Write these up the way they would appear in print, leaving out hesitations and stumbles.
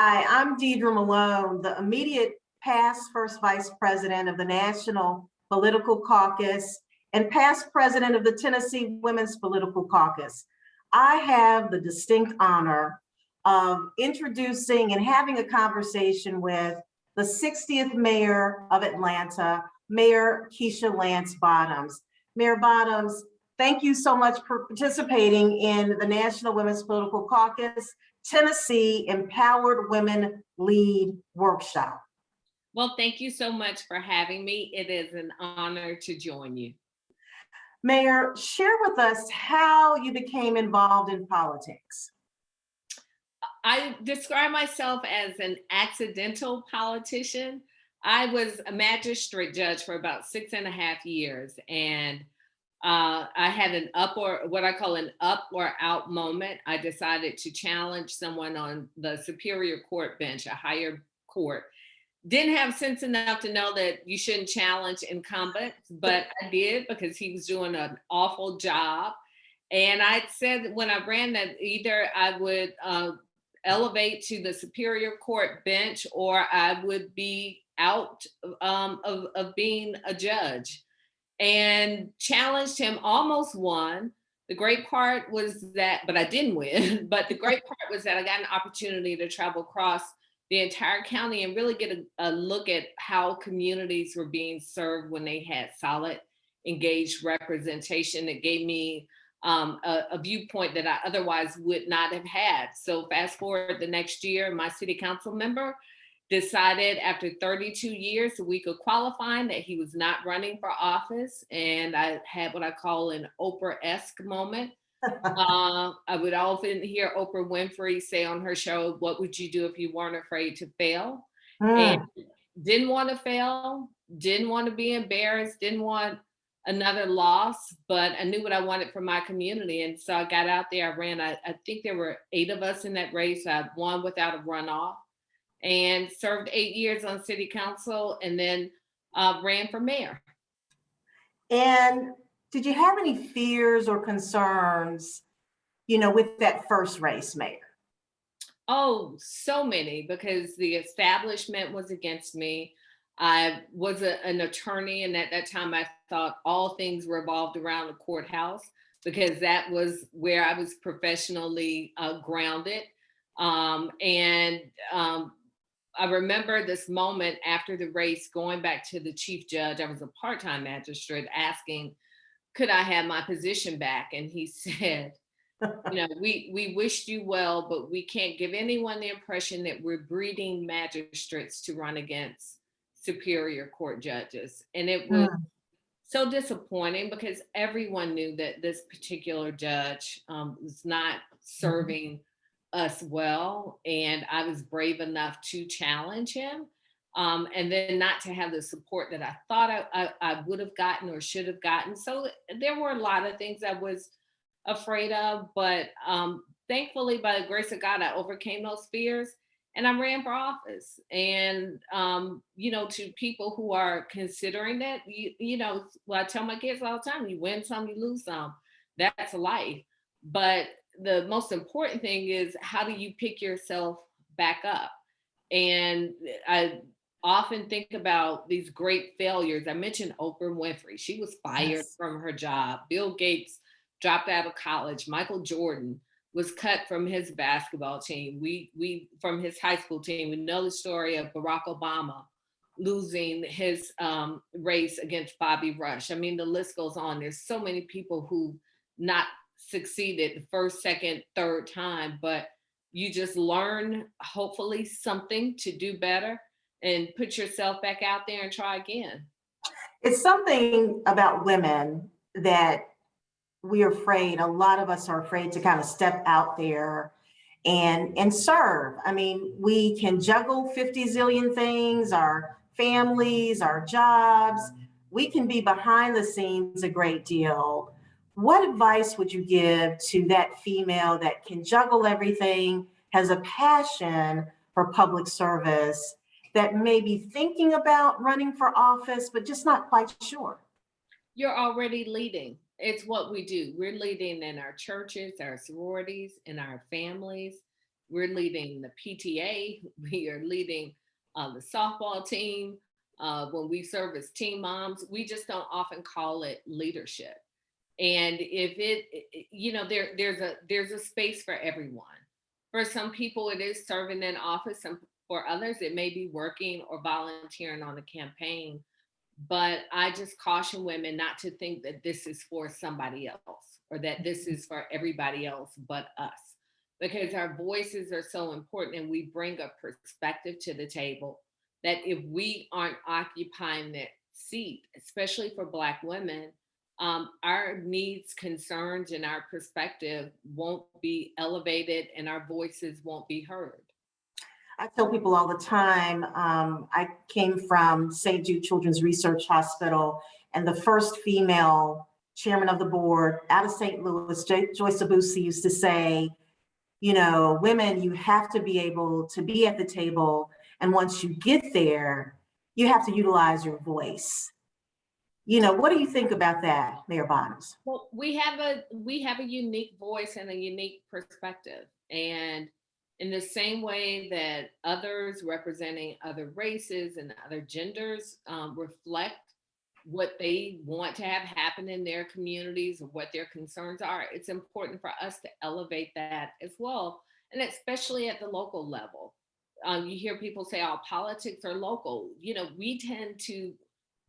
I'm Deidre Malone, the immediate past first vice president of the National Political Caucus and past president of the Tennessee Women's Political Caucus. I have the distinct honor of introducing and having a conversation with the 60th mayor of Atlanta, Mayor Keisha Lance Bottoms. Mayor Bottoms, thank you so much for participating in the National Women's Political Caucus Tennessee Empowered Women Lead Workshop. Well, thank you so much for having me. It is an honor to join you. Mayor, share with us how you became involved in politics. I describe myself as an accidental politician. I was a magistrate judge for about 6.5 years, and I had what I call an up or out moment. I decided to challenge someone on the Superior Court bench, a higher court. Didn't have sense enough to know that you shouldn't challenge incumbents, but I did because he was doing an awful job. And I said when I ran that either I would elevate to the Superior Court bench or I would be out of being a judge. And challenged him, almost won. The great part was that, but I didn't win, but the great part was that I got an opportunity to travel across the entire county and really get a look at how communities were being served when they had solid, engaged representation that gave me a viewpoint that I otherwise would not have had. So fast forward the next year, my city council member decided after 32 years, a week of qualifying, that he was not running for office. And I had what I call an Oprah-esque moment. I would often hear Oprah Winfrey say on her show, "What would you do if you weren't afraid to fail?" And didn't want to fail, didn't want to be embarrassed, didn't want another loss, but I knew what I wanted for my community. And so I got out there, I ran, I think there were 8 of us in that race. I won without a runoff and served 8 years on city council and then ran for mayor. And did you have any fears or concerns, with that first race, Mayor? Oh, so many, because the establishment was against me. I was an attorney, and at that time I thought all things revolved around the courthouse because that was where I was professionally grounded. I remember this moment after the race, going back to the chief judge. I was a part-time magistrate, asking, could I have my position back? And he said, we wished you well, but we can't give anyone the impression that we're breeding magistrates to run against Superior Court judges. And it was so disappointing because everyone knew that this particular judge was not serving us well. And I was brave enough to challenge him. And then not to have the support that I thought I would have gotten or should have gotten. So there were a lot of things I was afraid of, but thankfully, by the grace of God, I overcame those fears and I ran for office. And, to people who are considering that, I tell my kids all the time, you win some, you lose some. That's life. But the most important thing is, how do you pick yourself back up? And I often think about these great failures. I mentioned Oprah Winfrey. She was fired from her job. Bill Gates dropped out of college. Michael Jordan was cut from his basketball team. We from his high school team. We know the story of Barack Obama losing his race against Bobby Rush. I mean, the list goes on. There's so many people who not succeeded the first, second, third time, but you just learn, hopefully, something to do better and put yourself back out there and try again. It's something about women that we're afraid, a lot of us are afraid to kind of step out there and serve. I mean, we can juggle 50 zillion things, our families, our jobs. We can be behind the scenes a great deal. What advice would you give to that female that can juggle everything, has a passion for public service, that may be thinking about running for office, but just not quite sure? You're already leading. It's what we do. We're leading in our churches, our sororities, in our families. we're leading the PTA, we are leading the softball team. When we serve as team moms, we just don't often call it leadership. And if there's a space for everyone. For some people, it is serving in office. And for others, it may be working or volunteering on a campaign. But I just caution women not to think that this is for somebody else or that this is for everybody else but us, because our voices are so important and we bring a perspective to the table that if we aren't occupying that seat, especially for Black women, our needs, concerns, and our perspective won't be elevated and our voices won't be heard. I tell people all the time, I came from St. Jude Children's Research Hospital, and the first female chairman of the board out of St. Louis, Joyce Abusi, used to say, women, you have to be able to be at the table. And once you get there, you have to utilize your voice. What do you think about that, Mayor Bottoms? Well, we have a unique voice and a unique perspective. And in the same way that others representing other races and other genders reflect what they want to have happen in their communities or what their concerns are, it's important for us to elevate that as well. And especially at the local level. You hear people say, oh, politics are local. We tend to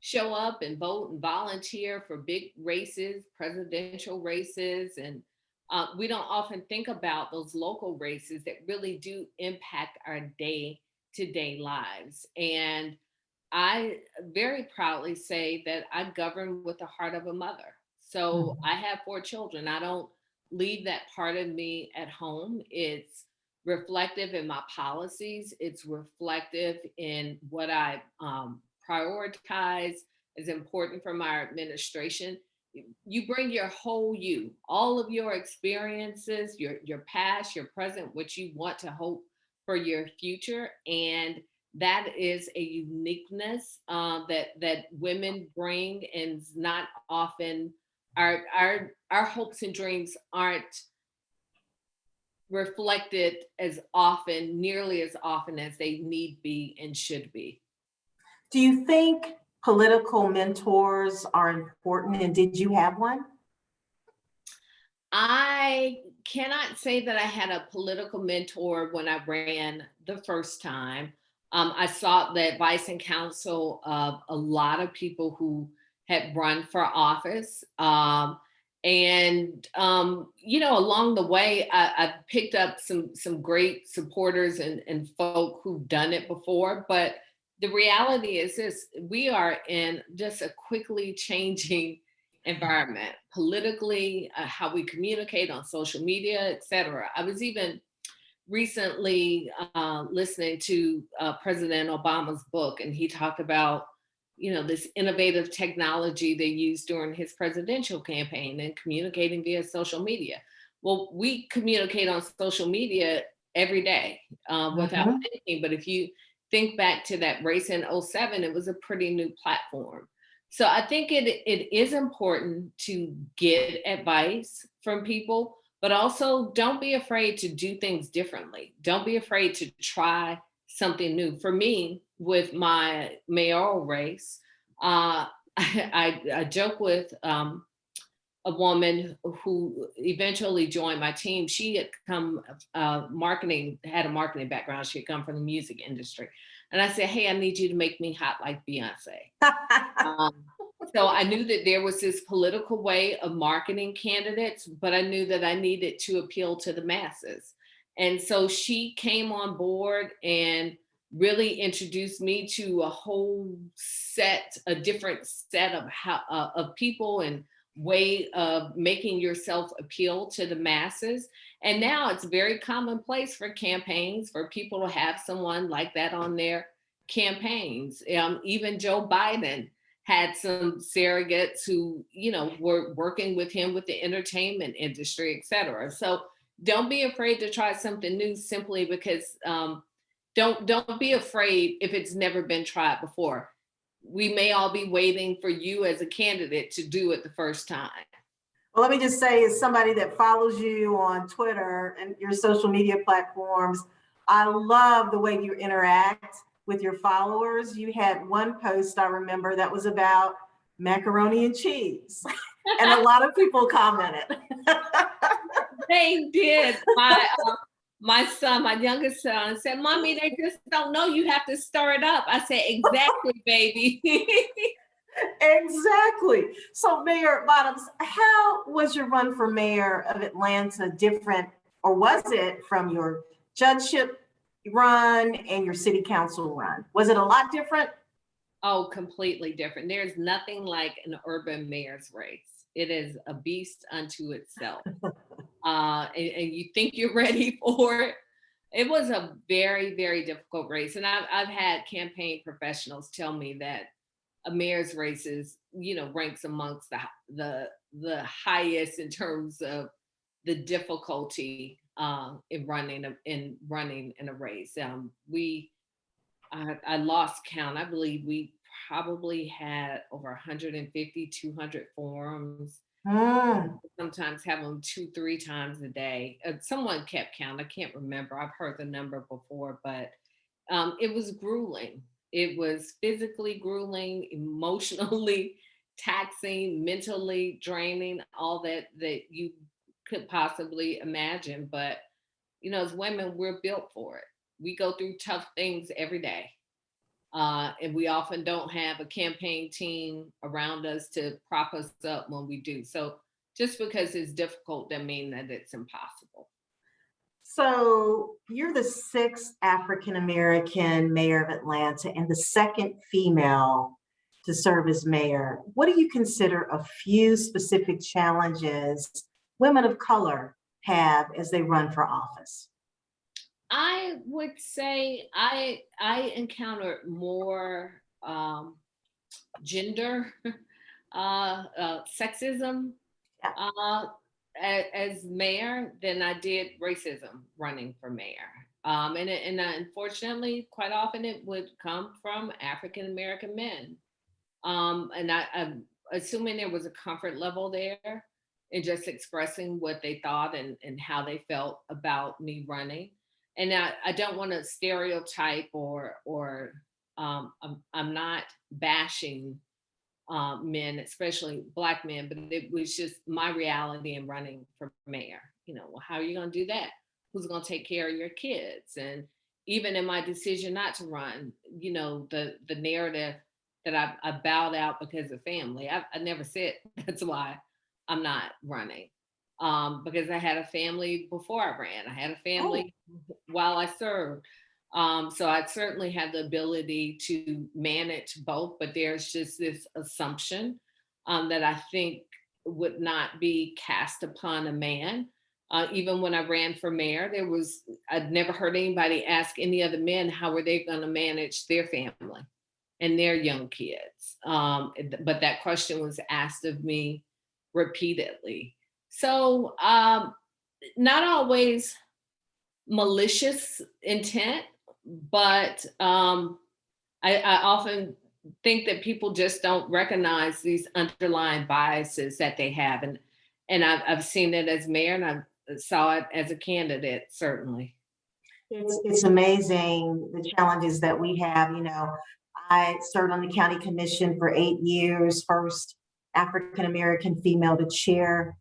show up and vote and volunteer for big races, presidential races, and we don't often think about those local races that really do impact our day-to-day lives. And I very proudly say that I govern with the heart of a mother. So I have 4 children. I don't leave that part of me at home. It's reflective in my policies. It's reflective in what I prioritize as important for my administration. You bring your whole you, all of your experiences, your past, your present, what you want to hope for your future. And that is a uniqueness that women bring, and not often our hopes and dreams aren't reflected nearly as often as they need be and should be. Do you think political mentors are important, and did you have one? I cannot say that I had a political mentor when I ran the first time. I sought the advice and counsel of a lot of people who had run for office. Along the way, I picked up some great supporters and folk who've done it before. But the reality is this: we are in just a quickly changing environment politically, how we communicate on social media, et cetera. I was even recently listening to President Obama's book, and he talked about this innovative technology they used during his presidential campaign and communicating via social media. Well, we communicate on social media every day without thinking. But if you think back to that race in 2007, it was a pretty new platform. So I think it is important to get advice from people, but also don't be afraid to do things differently. Don't be afraid to try something new. For me, with my mayoral race, I joke with a woman who eventually joined my team. She had come had a marketing background. She had come from the music industry. And I said, hey, I need you to make me hot like Beyonce. So I knew that there was this political way of marketing candidates, but I knew that I needed to appeal to the masses. And so she came on board and really introduced me to a different set of people and way of making yourself appeal to the masses. And now it's very commonplace for campaigns for people to have someone like that on their campaigns. Even Joe Biden had some surrogates who, were working with him with the entertainment industry, et cetera. So don't be afraid to try something new simply because don't be afraid if it's never been tried before. We may all be waiting for you as a candidate to do it the first time. Well, let me just say, as somebody that follows you on Twitter and your social media platforms, I love the way you interact with your followers. You had one post I remember that was about macaroni and cheese, and a lot of people commented. They did. My son, my youngest son, said, "Mommy, they just don't know you have to stir it up." I said, "Exactly, baby." Exactly. So, Mayor Bottoms, how was your run for mayor of Atlanta different, or was it from your judgeship run and your city council run? Was it a lot different? Oh, completely different. There's nothing like an urban mayor's race. It is a beast unto itself. And you think you're ready for it. It was a very, very difficult race. And I've had campaign professionals tell me that a mayor's race is, ranks amongst the highest in terms of the difficulty in running in a race. I lost count. I believe we probably had over 150, 200 forums. Mm. Sometimes have them 2, 3 times a day. Someone kept count. I can't remember. I've heard the number before, but it was grueling. It was physically grueling, emotionally taxing, mentally draining, all that you could possibly imagine. But as women, we're built for it. We go through tough things every day. And we often don't have a campaign team around us to prop us up when we do. So just because it's difficult doesn't mean that it's impossible. So, you're the sixth African American mayor of Atlanta and the second female to serve as mayor. What do you consider a few specific challenges women of color have as they run for office? I would say I encountered more gender sexism Yeah. as mayor than I did racism running for mayor. And unfortunately, quite often it would come from African American men. And I'm assuming there was a comfort level there in just expressing what they thought and how they felt about me running. And I don't want to stereotype I'm not bashing men, especially Black men, but it was just my reality in running for mayor. Well, how are you going to do that? Who's going to take care of your kids? And even in my decision not to run, the narrative that I bowed out because of family. I never said that's why I'm not running. Because I had a family before I ran. I had a Oh, family while I served. So I certainly have the ability to manage both, but there's just this assumption that I think would not be cast upon a man. Even when I ran for mayor, I'd never heard anybody ask any other men how were they going to manage their family and their young kids. But that question was asked of me repeatedly. So not always malicious intent, but I often think that people just don't recognize these underlying biases that they have, and I've seen it as mayor, and I saw it as a candidate, certainly. it's amazing the challenges that we have. I served on the county commission for 8 years, first African American female to chair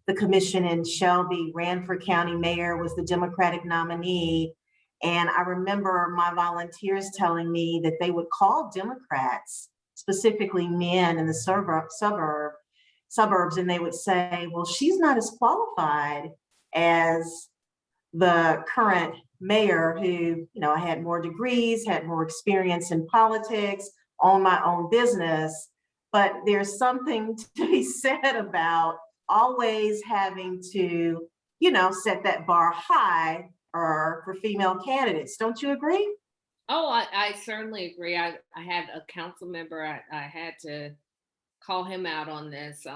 the commission in Shelby, ran for county mayor, was the Democratic nominee. And I remember my volunteers telling me that they would call Democrats, specifically men in the suburbs, and they would say, well, she's not as qualified as the current mayor who, I had more degrees, had more experience in politics, own my own business. But there's something to be said about always having to, set that bar high or for female candidates. Don't you agree? Oh, I certainly agree. I had a council member, I had to call him out on this.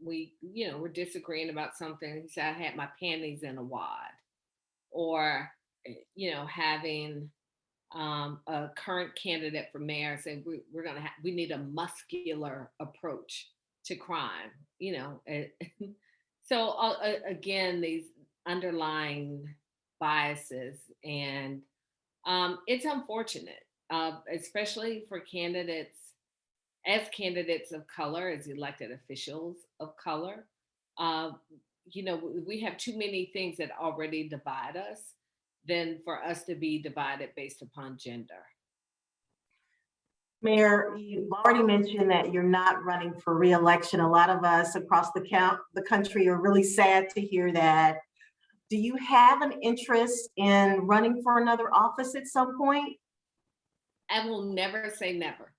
We're disagreeing about something. He said I had my panties in a wad, or having a current candidate for mayor saying we need a muscular approach to crime, you know. So again, these underlying biases, and it's unfortunate, especially for candidates, as candidates of color, as elected officials of color. Uh, you know, we have too many things that already divide us than for us to be divided based upon gender. Mayor, you've already mentioned that you're not running for reelection. A lot of us across the country are really sad to hear that. Do you have an interest in running for another office at some point? I will never say never.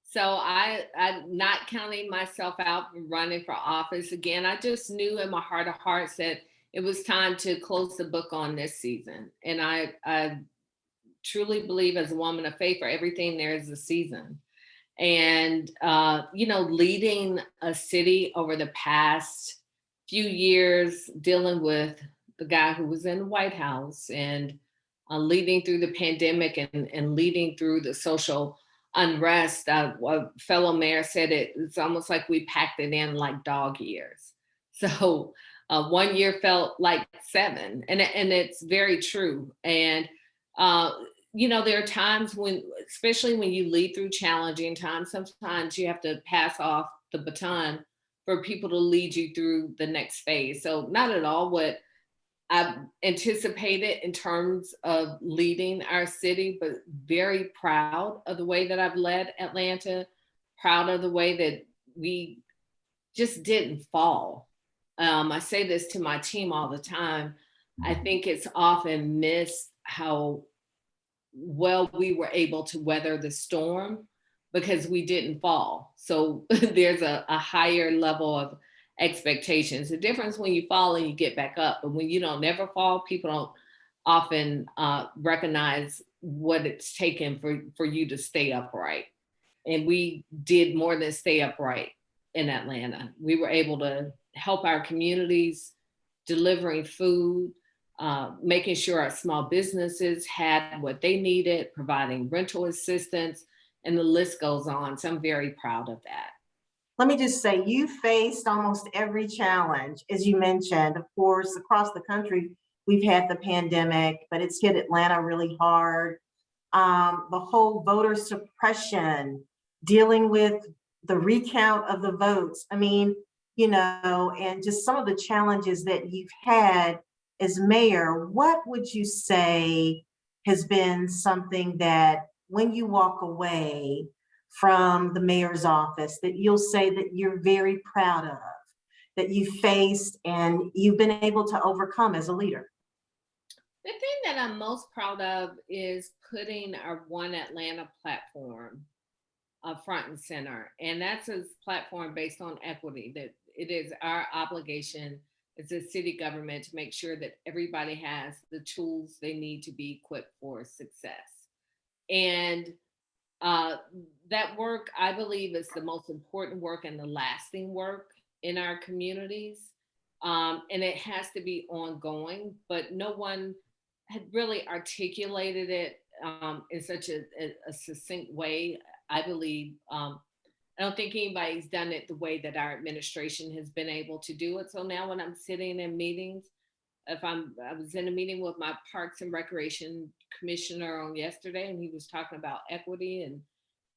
So I'm not counting myself out from running for office again. I just knew in my heart of hearts that it was time to close the book on this season. And I truly believe, as a woman of faith, for everything there is a season. And you know, leading a city over the past few years, dealing with the guy who was in the White House, and leading through the pandemic, and leading through the social unrest. A fellow mayor said it's almost like we packed it in like dog years. So 1 year felt like 7, and it's very true. And uh, you know, there are times when, especially when you lead through challenging times, sometimes you have to pass off the baton for people to lead you through the next phase. So not at all what I've anticipated in terms of leading our city, but very proud of the way that I've led Atlanta, proud of the way that we just didn't fall. I say this to my team all the time. I think it's often missed how well we were able to weather the storm because we didn't fall. So there's a higher level of expectations. The difference when you fall and you get back up, but when you don't never fall, people don't often recognize what it's taken for you to stay upright. And we did more than stay upright in Atlanta. We were able to help our communities, delivering food, making sure our small businesses had what they needed, providing rental assistance, and the list goes on. So I'm very proud of that. Let me just say, you faced almost every challenge, as you mentioned. Of course, across the country, we've had the pandemic, but it's hit Atlanta really hard. The whole voter suppression, dealing with the recount of the votes. I mean, you know, and just some of the challenges that you've had as mayor. What would you say has been something that when you walk away from the mayor's office that you'll say that you're very proud of, that you faced and you've been able to overcome as a leader? The thing that I'm most proud of is putting our One Atlanta platform front and center. And that's a platform based on equity, that it is our obligation as a city government to make sure that everybody has the tools they need to be equipped for success. And uh, that work, I believe, is the most important work and the lasting work in our communities. And it has to be ongoing, but no one had really articulated it in such a succinct way. I believe, I don't think anybody's done it the way that our administration has been able to do it. So now when I'm sitting in meetings, I was in a meeting with my Parks and Recreation Commissioner on yesterday, and he was talking about equity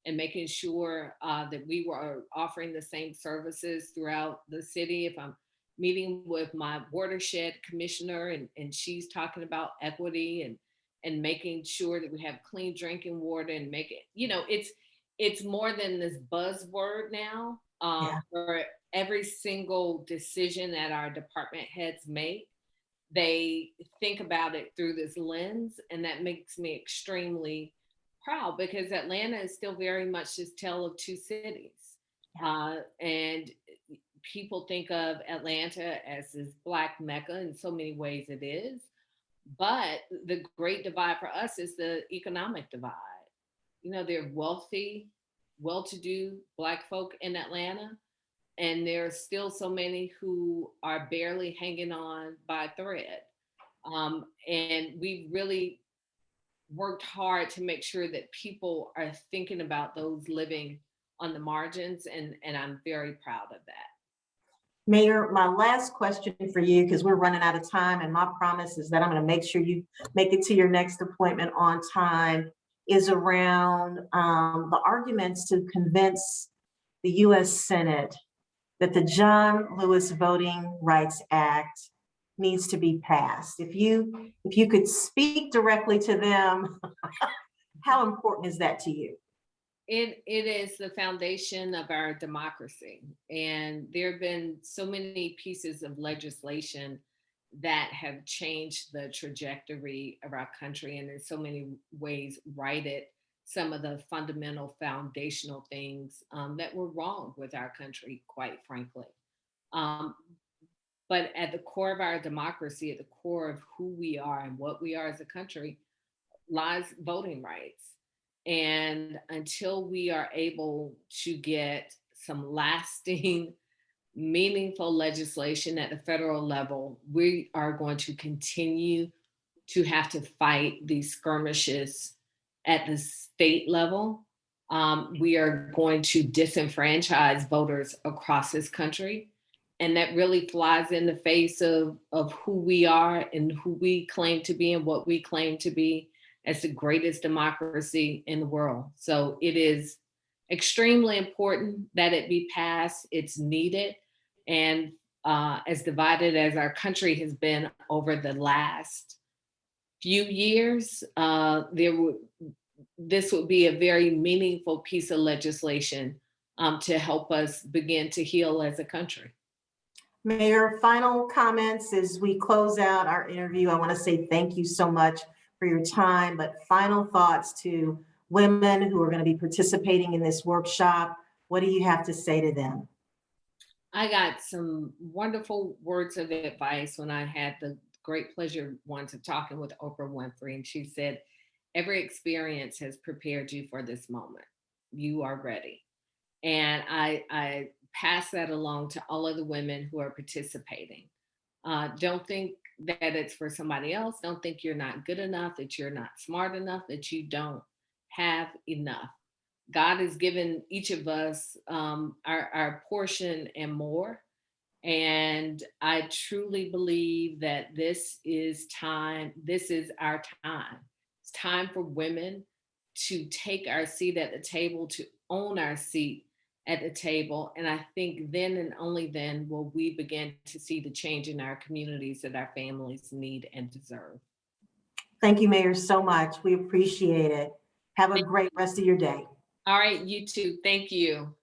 and making sure that we were offering the same services throughout the city. If I'm meeting with my watershed commissioner, and she's talking about equity and making sure that we have clean drinking water, and make it, you know, it's more than this buzzword now. Yeah. For every single decision that our department heads make, they think about it through this lens, and that makes me extremely proud, because Atlanta is still very much this tale of two cities. And people think of Atlanta as this Black Mecca. In so many ways it is. But the great divide for us is the economic divide. You know, there are wealthy, well-to-do Black folk in Atlanta, and there are still so many who are barely hanging on by a thread. And we really worked hard to make sure that people are thinking about those living on the margins, and I'm very proud of that. Mayor, my last question for you, because we're running out of time, and my promise is that I'm going to make sure you make it to your next appointment on time, is around the arguments to convince the U.S. Senate that the John Lewis Voting Rights Act needs to be passed. If you could speak directly to them, how important is that to you? It is the foundation of our democracy. And there have been so many pieces of legislation that have changed the trajectory of our country and in so many ways righted some of the fundamental foundational things that were wrong with our country, quite frankly. Um, but at the core of our democracy, at the core of who we are and what we are as a country, lies voting rights. And until we are able to get some lasting, meaningful legislation at the federal level, we are going to continue to have to fight these skirmishes at the state level. We are going to disenfranchise voters across this country. And that really flies in the face of who we are and who we claim to be and what we claim to be as the greatest democracy in the world. So it is extremely important that it be passed. It's needed. And as divided as our country has been over the last few years, this would be a very meaningful piece of legislation to help us begin to heal as a country. Mayor, final comments as we close out our interview. I want to say thank you so much for your time, but final thoughts to women who are going to be participating in this workshop. What do you have to say to them? I got some wonderful words of advice when I had the great pleasure once of talking with Oprah Winfrey, and she said, every experience has prepared you for this moment. You are ready. And I pass that along to all of the women who are participating. Don't think that it's for somebody else. Don't think you're not good enough, that you're not smart enough, that you don't have enough. God has given each of us our portion and more. And I truly believe that this is our time. It's time for women to take our seat at the table, to own our seat at the table. And I think then and only then will we begin to see the change in our communities that our families need and deserve. Thank you, Mayor, so much. We appreciate it. Have a great rest of your day. All right, you too. Thank you.